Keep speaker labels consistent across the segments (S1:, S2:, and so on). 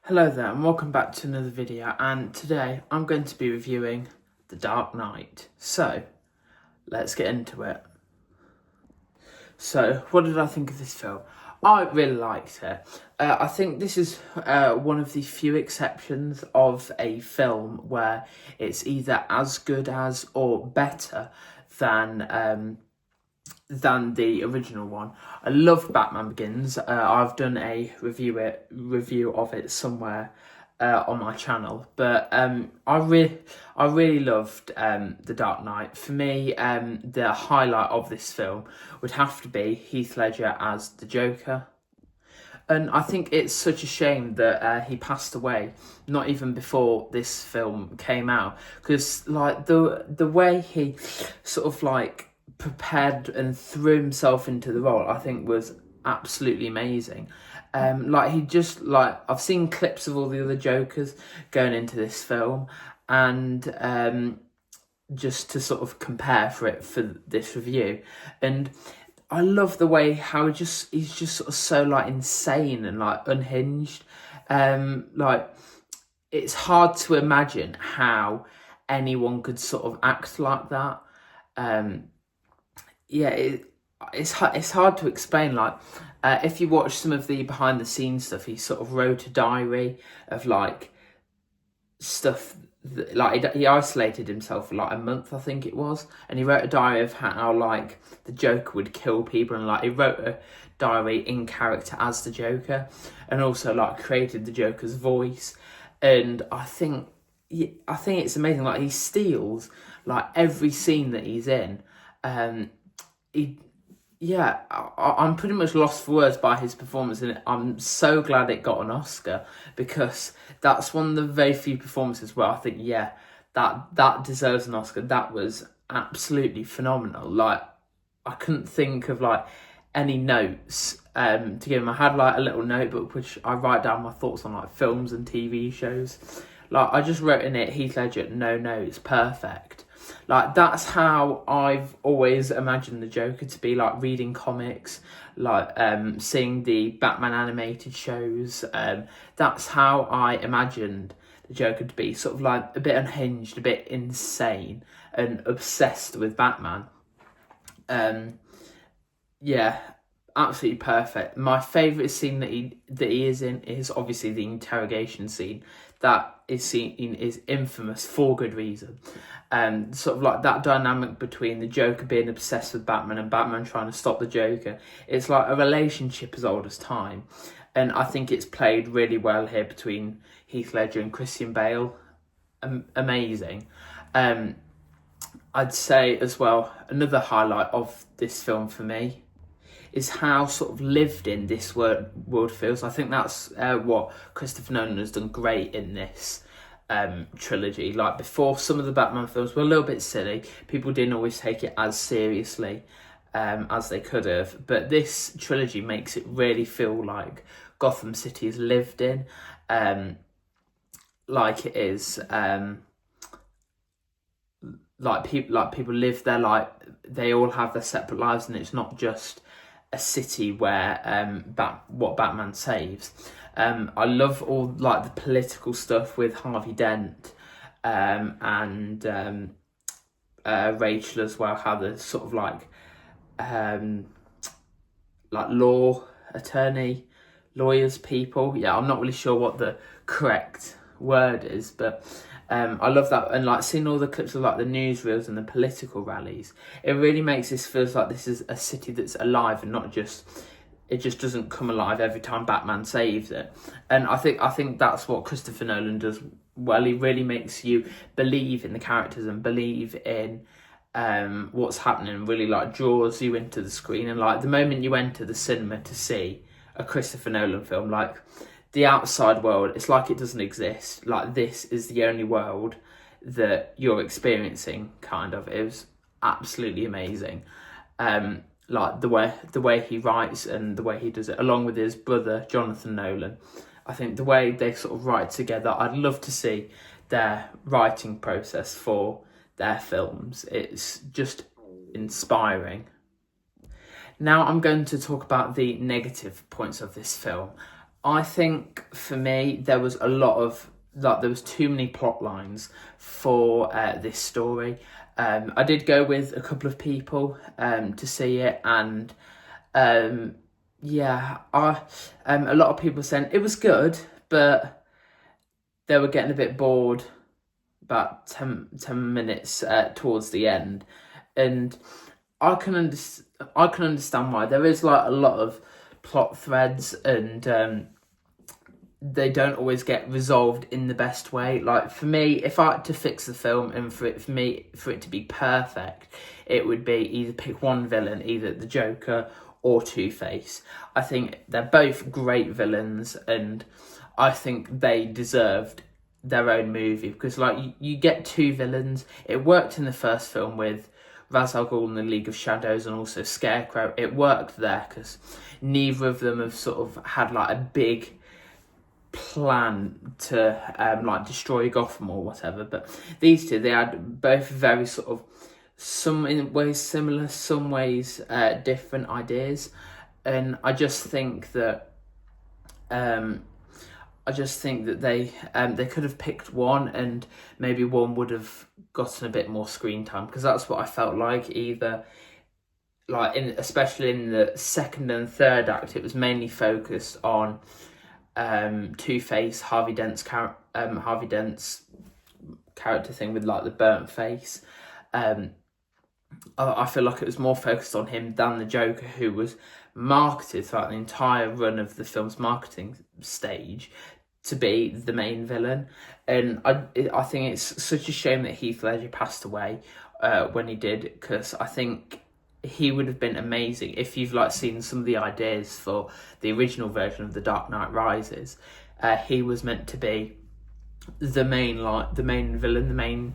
S1: Hello there and welcome back to another video, and today I'm going to be reviewing The Dark Knight. So, let's get into it. So, what did I think of this film? I really liked it. I think this is one of the few exceptions of a film where it's either as good as or better than the original one. I love Batman Begins. I've done a review of it somewhere on my channel, but I really loved The Dark Knight. For me, the highlight of this film would have to be Heath Ledger as the Joker. And I think it's such a shame that he passed away not even before this film came out, because like the way he sort of like prepared and threw himself into the role, I think was absolutely amazing. I've seen clips of all the other Jokers going into this film, and just to sort of compare for this review, and I love the way how he's just sort of so like insane and like unhinged. It's hard to imagine how anyone could sort of act like that. It's hard to explain. If you watch some of the behind the scenes stuff, he sort of wrote a diary of like stuff that, he isolated himself for like a month, I think it was, and he wrote a diary of how like the Joker would kill people, and like he wrote a diary in character as the Joker, and also like created the Joker's voice. And I think it's amazing. Like he steals like every scene that he's in. I'm pretty much lost for words by his performance in it. I'm so glad it got an Oscar, because that's one of the very few performances where I think, that deserves an Oscar. That was absolutely phenomenal. Like, I couldn't think of like any notes to give him. I had like a little notebook which I write down my thoughts on like films and TV shows. Like, I just wrote in it, Heath Ledger, no notes, perfect. Like, that's how I've always imagined the Joker to be, like reading comics, like seeing the Batman animated shows. That's how I imagined the Joker to be, sort of like a bit unhinged, a bit insane, and obsessed with Batman. Absolutely perfect. My favourite scene that he is in is obviously the interrogation scene. That is infamous for good reason. Sort of like that dynamic between the Joker being obsessed with Batman and Batman trying to stop the Joker. It's like a relationship as old as time. And I think it's played really well here between Heath Ledger and Christian Bale. Amazing. I'd say as well, another highlight of this film for me is how sort of lived in this world feels. I think that's what Christopher Nolan has done great in this trilogy. Like, before, some of the Batman films were a little bit silly. People didn't always take it as seriously as they could have. But this trilogy makes it really feel like Gotham City is lived in, like it is. People live there, like they all have their separate lives, and it's not just a city where what Batman saves. I love all like the political stuff with Harvey Dent and Rachel as well. How the sort of like lawyers people. Yeah, I'm not really sure what the correct word is, but I love that. And like seeing all the clips of like the newsreels and the political rallies, it really makes this feel like this is a city that's alive, and not just, it just doesn't come alive every time Batman saves it. And I think that's what Christopher Nolan does well. He really makes you believe in the characters and believe in what's happening, and really like draws you into the screen. And like the moment you enter the cinema to see a Christopher Nolan film, like the outside world, it's like it doesn't exist. Like, this is the only world that you're experiencing, kind of. It was absolutely amazing. Like the way he writes and the way he does it, along with his brother Jonathan Nolan. I think the way they sort of write together, I'd love to see their writing process for their films. It's just inspiring. Now I'm going to talk about the negative points of this film. I think for me there was a lot of there was too many plot lines for this story. I did go with a couple of people to see it, and yeah, a lot of people saying it was good, but they were getting a bit bored about 10 minutes towards the end, and I can understand why. There is like a lot of plot threads, and they don't always get resolved in the best way. Like for me, if I had to fix the film and for it to be perfect, it would be either pick one villain, either the Joker or Two-Face. I think they're both great villains, and I think they deserved their own movie, because like you get two villains. It worked in the first film with Ra's al Ghul in the League of Shadows, and also Scarecrow. It worked there because neither of them have sort of had like a big plan to like destroy Gotham or whatever. But these two, they had both very sort of, some in ways similar, some ways different ideas, and I just think that they could have picked one, and maybe one would have gotten a bit more screen time, because that's what I felt like. Either like especially in the second and third act, it was mainly focused on Two-Face, Harvey Dent's character thing with like the burnt face. I feel like it was more focused on him than the Joker, who was marketed throughout the entire run of the film's marketing stage to be the main villain. And I think it's such a shame that Heath Ledger passed away when he did, because I think he would have been amazing. If you've like seen some of the ideas for the original version of The Dark Knight Rises, he was meant to be the main villain, the main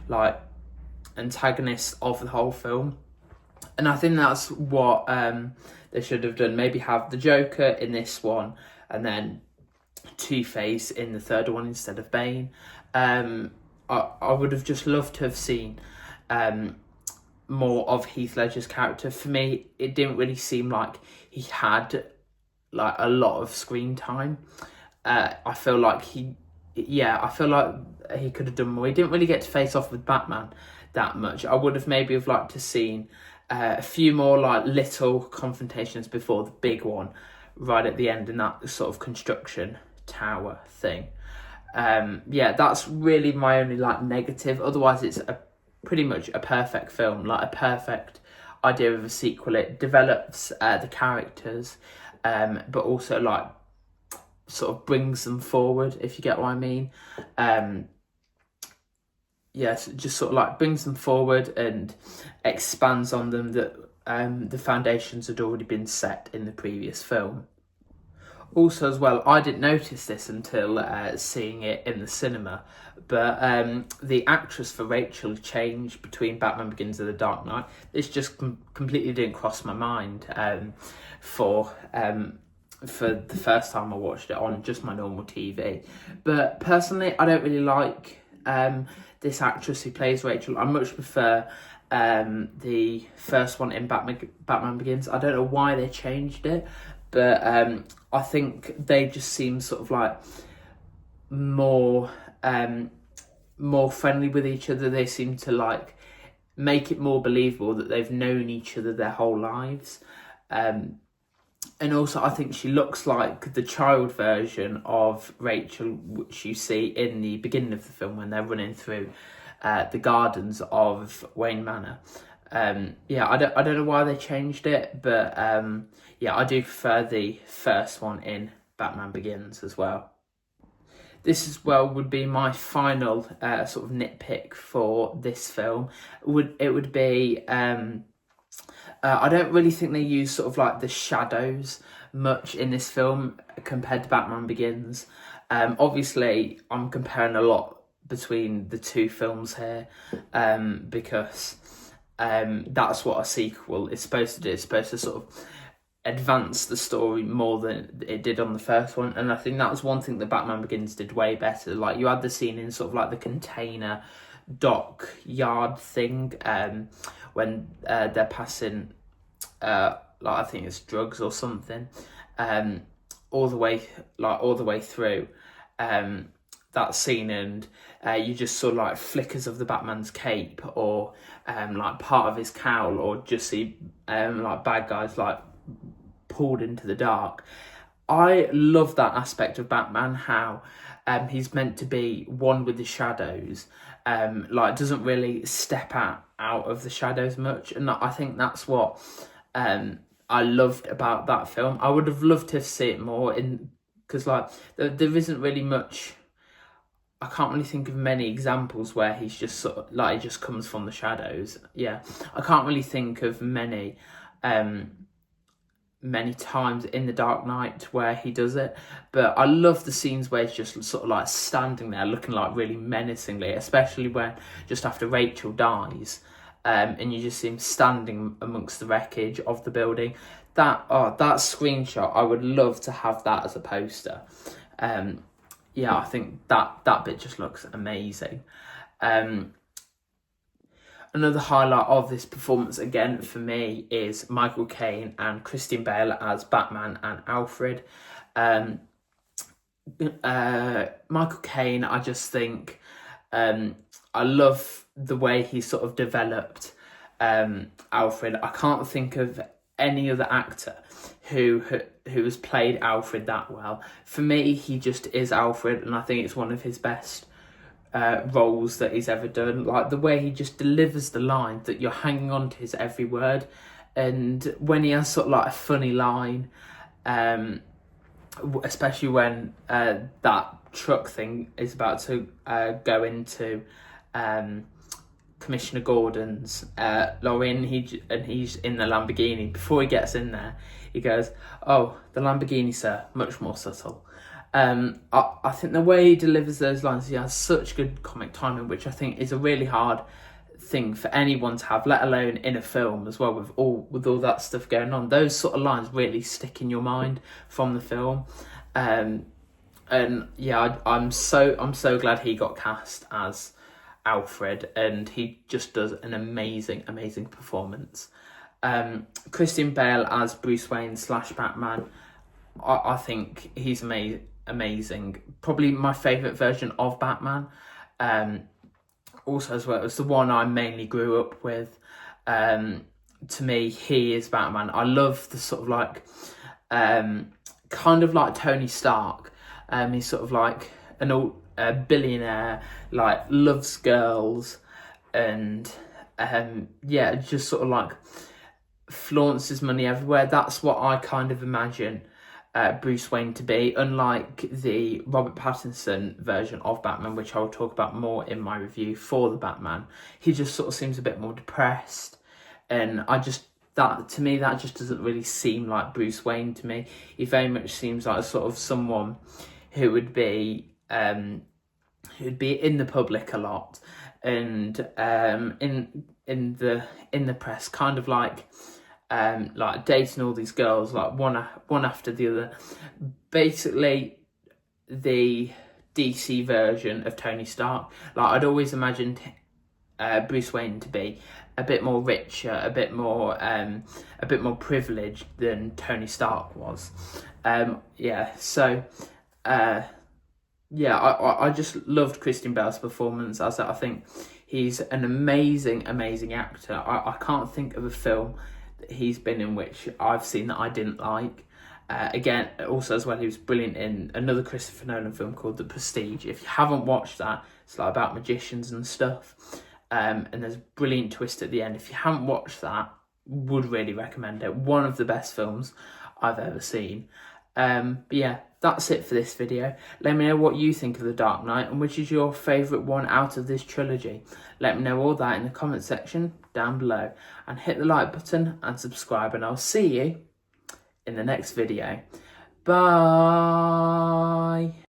S1: like antagonist of the whole film. And I think that's what they should have done. Maybe have the Joker in this one, and then Two-Face in the third one instead of Bane. I would have just loved to have seen more of Heath Ledger's character. For me, it didn't really seem like he had like a lot of screen time. I feel like he could have done more. He didn't really get to face off with Batman that much. I would have maybe have liked to seen a few more like little confrontations before the big one right at the end in that sort of construction tower thing. That's really my only like negative. Otherwise, it's pretty much a perfect film, like a perfect idea of a sequel. It develops the characters, but also like sort of brings them forward, if you get what I mean. Yes, just sort of like brings them forward and expands on them that the foundations had already been set in the previous film. Also as well, I didn't notice this until seeing it in the cinema, but the actress for Rachel changed between Batman Begins and The Dark Knight. This just completely didn't cross my mind for the first time I watched it on just my normal TV. But personally, I don't really like this actress who plays Rachel. I much prefer the first one in Batman Begins. I don't know why they changed it, but I think they just seem sort of like more friendly with each other. They seem to like make it more believable that they've known each other their whole lives. And also, I think she looks like the child version of Rachel, which you see in the beginning of the film when they're running through the gardens of Wayne Manor. I don't know why they changed it, but I do prefer the first one in Batman Begins as well. This as well would be my final sort of nitpick for this film. It would be I don't really think they use sort of like the shadows much in this film compared to Batman Begins. Obviously, I'm comparing a lot between the two films here because that's what a sequel is supposed to do. It's supposed to sort of advance the story more than it did on the first one. And I think that was one thing that Batman Begins did way better. Like, you had the scene in sort of like the container dock yard thing when they're passing like I think it's drugs or something, all the way through that scene, and you just saw like flickers of the Batman's cape, or like part of his cowl, or just see like bad guys like pulled into the dark. I love that aspect of Batman, how he's meant to be one with the shadows, like doesn't really step out of the shadows much, and I think that's what I loved about that film. I would have loved to see it more because like there isn't really much. I can't really think of many examples where he's just sort of like, he just comes from the shadows. Yeah, I can't really think of many times in The Dark Knight where he does it, but I love the scenes where he's just sort of like standing there looking like really menacingly, especially when just after Rachel dies, and you just see him standing amongst the wreckage of the building. That screenshot, I would love to have that as a poster. Yeah, I think that bit just looks amazing. Another highlight of this performance, again, for me, is Michael Caine and Christian Bale as Batman and Alfred. Michael Caine, I just think, I love the way he sort of developed Alfred. I can't think of any other actor who has played Alfred that well. For me, he just is Alfred, and I think it's one of his best roles that he's ever done. Like the way he just delivers the line, that you're hanging on to his every word, and when he has sort of like a funny line, especially when that truck thing is about to go into Commissioner Gordon's lorry, and he's in the Lamborghini. Before he gets in there, he goes, "Oh, the Lamborghini, sir, much more subtle." I think the way he delivers those lines, he has such good comic timing, which I think is a really hard thing for anyone to have, let alone in a film as well, with all that stuff going on. Those sort of lines really stick in your mind from the film. And yeah, I'm so glad he got cast as Alfred, and he just does an amazing performance. Christian Bale as Bruce Wayne / Batman, I think he's amazing. Probably my favourite version of Batman. Also as well, it's the one I mainly grew up with. To me, he is Batman. I love the sort of like kind of like Tony Stark. He's sort of like a billionaire, like loves girls, and yeah, just sort of like flaunts his money everywhere. That's what I kind of imagine Bruce Wayne to be, unlike the Robert Pattinson version of Batman, which I'll talk about more in my review for the Batman. He just sort of seems a bit more depressed, and to me that just doesn't really seem like Bruce Wayne to me. He very much seems like sort of someone who would be in the public a lot, and in the press, kind of like dating all these girls, like one after the other. Basically, the DC version of Tony Stark. Like I'd always imagined Bruce Wayne to be a bit more richer, a bit more privileged than Tony Stark was. I just loved Christian Bale's performance. As I think he's an amazing actor. I can't think of a film that he's been in which I've seen that I didn't like. Again, also as well, he was brilliant in another Christopher Nolan film called The Prestige. If you haven't watched that, it's like about magicians and stuff. And there's a brilliant twist at the end. If you haven't watched that, would really recommend it. One of the best films I've ever seen. But yeah, that's it for this video. Let me know what you think of The Dark Knight and which is your favourite one out of this trilogy. Let me know all that in the comment section down below, and hit the like button and subscribe, and I'll see you in the next video. Bye.